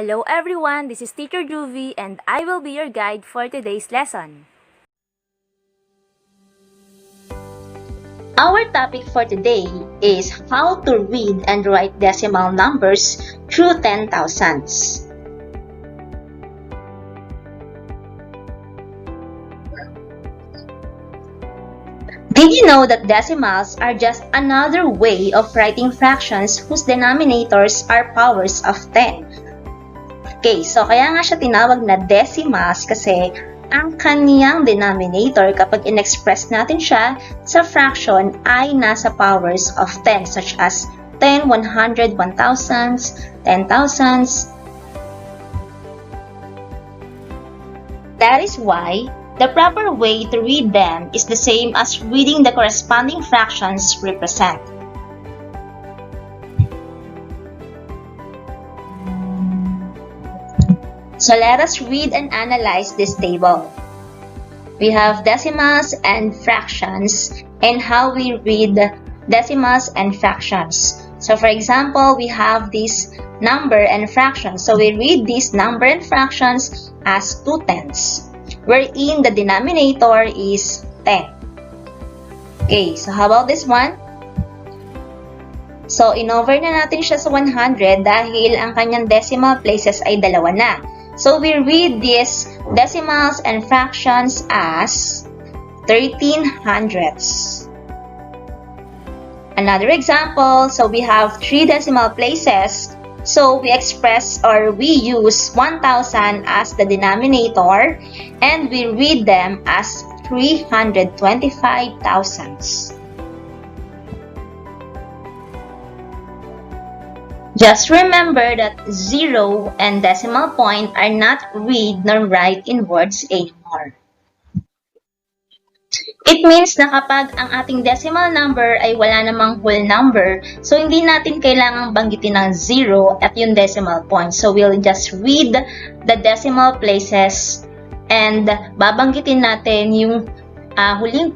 Hello everyone, this is Teacher Juvie and I will be your guide for today's lesson. Our topic for today is how to read and write decimal numbers through 10,000ths. Did you know that decimals are just another way of writing fractions whose denominators are powers of 10? Okay, so kaya nga siya tinawag na decimals kasi ang kaniyang denominator kapag in-express natin siya sa fraction ay nasa powers of 10 such as 10, 100, 1,000ths, 10,000ths. That is why the proper way to read them is the same as reading the corresponding fractions represent. So let us read and analyze this table. We have decimals and fractions and how we read decimals and fractions. So for example, we have this number and fraction. So we read this number and fractions as 2/10ths, wherein the denominator is 10. Okay, so how about this one? So in-over na natin siya sa 100 dahil ang kanyang decimal places ay dalawa na. So we read these decimals and fractions as 1300ths. Another example, so we have 3 decimal places. So we express or we use 1,000 as the denominator and we read them as 325,000ths. Just remember that 0 and decimal point are not read nor write in words anymore. It means na kapag ang ating decimal number ay wala namang whole number, so hindi natin kailangang banggitin ng 0 at yung decimal point. So we'll just read the decimal places and babanggitin natin yung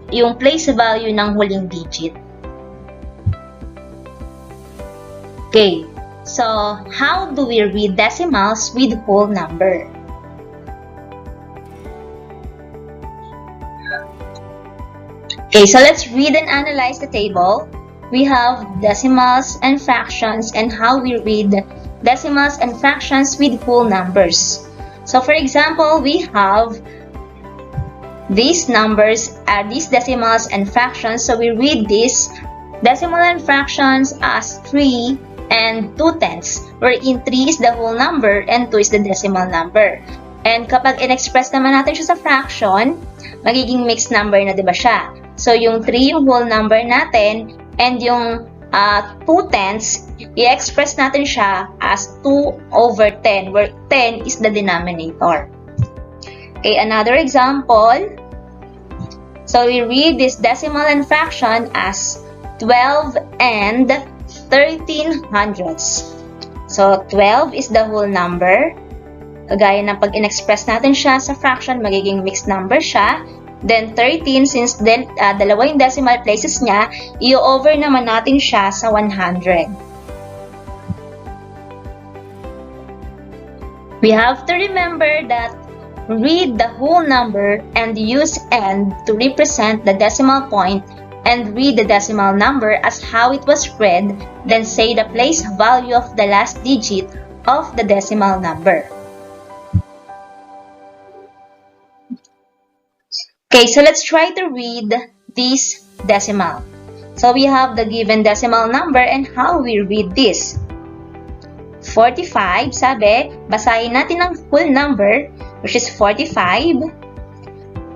yung place value ng huling digit. Okay. So, how do we read decimals with whole number? Okay, so let's read and analyze the table. We have decimals and fractions and how we read decimals and fractions with whole numbers. So, for example, we have these numbers, these decimals and fractions. So, we read these decimal and fractions as 3 and 2/10ths, wherein 3 is the whole number and 2 is the decimal number. And kapag in-express naman natin siya sa fraction, magiging mixed number na, diba siya? So, yung 3 yung whole number natin and yung 2/10ths, i-express natin siya as 2/10, where 10 is the denominator. Okay, another example. So, we read this decimal and fraction as 12 and 1300ths. So, 12 is the whole number. Kagaya ng pag in-express natin siya sa fraction, magiging mixed number siya. Then, 13, since dalawa yung decimal places niya, i-over naman natin siya sa 100. We have to remember that read the whole number and use "and" to represent the decimal point and read the decimal number as how it was read, then say the place value of the last digit of the decimal number. Okay, so let's try to read this decimal. So we have the given decimal number and how we read this. 45, sabi, basahin natin ang whole number, which is 45,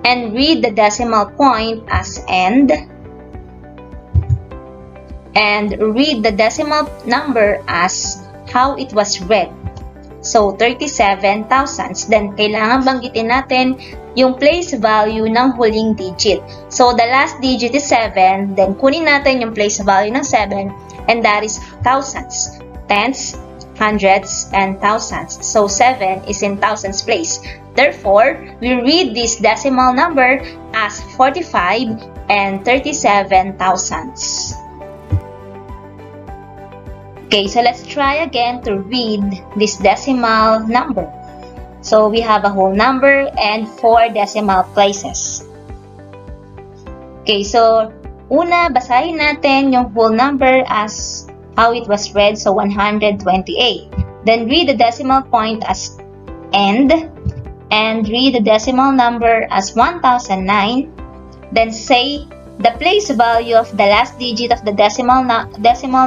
and read the decimal point as "and", and read the decimal number as how it was read. So, 37,000ths. Then, kailangan banggitin natin yung place value ng huling digit. So, the last digit is 7. Then, kunin natin yung place value ng 7. And that is thousands. Tenths, hundreds, and thousands. So, 7 is in thousands place. Therefore, we read this decimal number as 45 and 37,000ths. Okay, so let's try again to read this decimal number. So we have a whole number and 4 decimal places. Okay, so una, basahin natin yung whole number as how it was read, so 128. Then read the decimal point as end, and read the decimal number as 1009. Then say the place value of the last digit of the decimal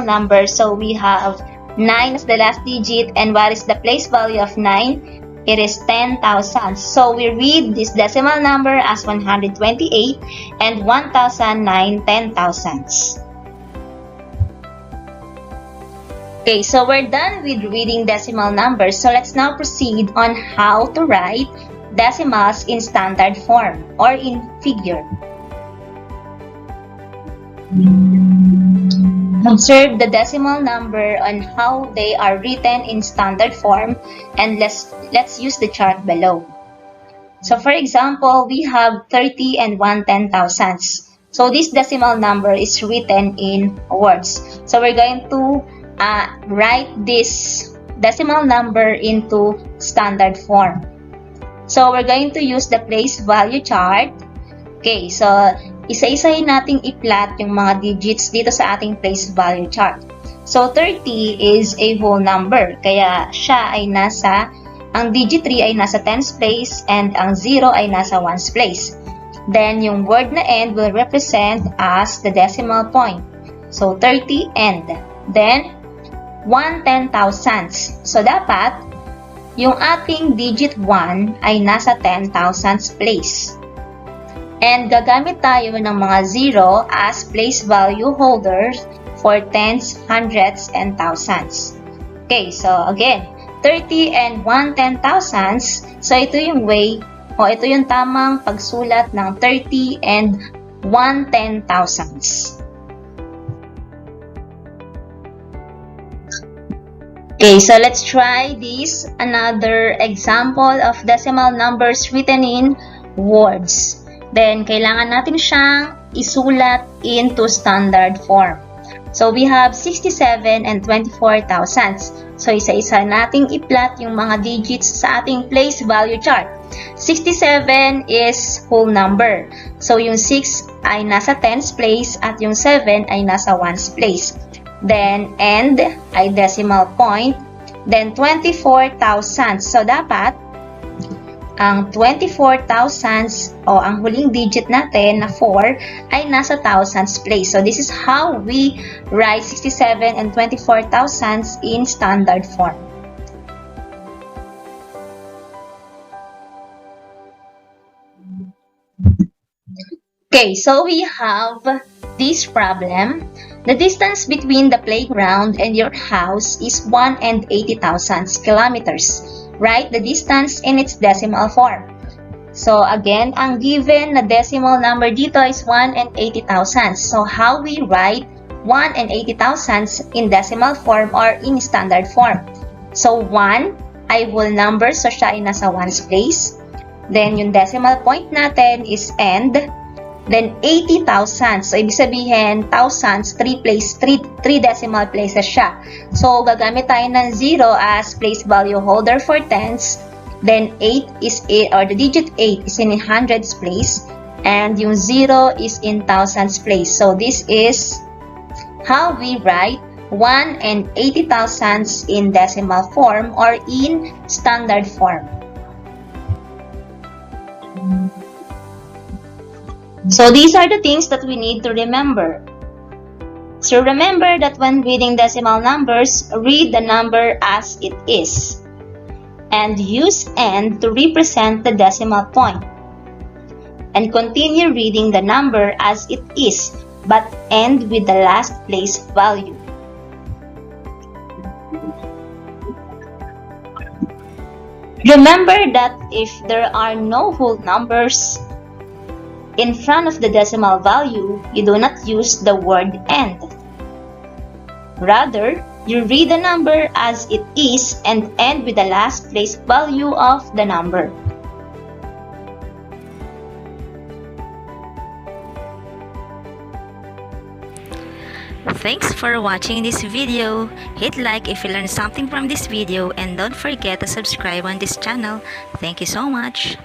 number. So we have 9 as the last digit, and what is the place value of 9? It is 10,000. So we read this decimal number as 128 and 1009 10,000ths. Okay, so we're done with reading decimal numbers. So let's now proceed on how to write decimals in standard form or in figure. Observe the decimal number on how they are written in standard form, and let's use the chart below. So for example, we have 30 and 1 10,000ths. So this decimal number is written in words. So we're going to write this decimal number into standard form. So we're going to use the place value chart. Okay, so isa-isahin nating i-plot yung mga digits dito sa ating place value chart. So 30 is a whole number, kaya siya ay ang digit 3 ay nasa tens place and ang 0 ay nasa ones place. Then yung word na end will represent as the decimal point. So 30 end. Then 1 10,000ths. So dapat yung ating digit 1 ay nasa 10,000ths place. And gagamit tayo ng mga 0 as place value holders for tens, hundreds, and thousands. Okay, so again, 30 and 1 10,000ths. So ito yung way, ito yung tamang pagsulat ng 30 and 1 10,000ths. Okay, so let's try this. Another example of decimal numbers written in words. Then, kailangan natin siyang isulat into standard form. So, we have 67 and 24,000ths. So, isa-isa nating i-plot yung mga digits sa ating place value chart. 67 is whole number. So, yung 6 ay nasa tens place at yung 7 ay nasa ones place. Then, end ay decimal point. Then, 24,000. So, dapat ang 24,000ths o ang huling digit natin na 4 ay nasa thousands place. So, this is how we write 67 and 24,000ths in standard form. Okay, so we have this problem. The distance between the playground and your house is 1 and 80,000 kilometers. Write the distance in its decimal form. So again, ang given na decimal number dito is 1 and 80,000. So how we write 1 and 80,000 in decimal form or in standard form? So 1 ay whole number, so siya ay nasa ones place. Then yung decimal point natin is end. Then 80,000. So ibig sabihin, thousands, 3 decimal places siya. So gagamit tayo ng 0 as place value holder for tens. Then 8 is the digit 8 is in hundreds place, and yung 0 is in thousands place. So this is how we write 1 and 80,000 in decimal form or in standard form. So these are the things that we need to remember. So remember that when reading decimal numbers, read the number as it is. And use end to represent the decimal point. And continue reading the number as it is, but end with the last place value. Remember that if there are no whole numbers in front of the decimal value, you do not use the word end. Rather, you read the number as it is and end with the last place value of the number. Thanks for watching this video. Hit like if you learned something from this video and don't forget to subscribe on this channel. Thank you so much.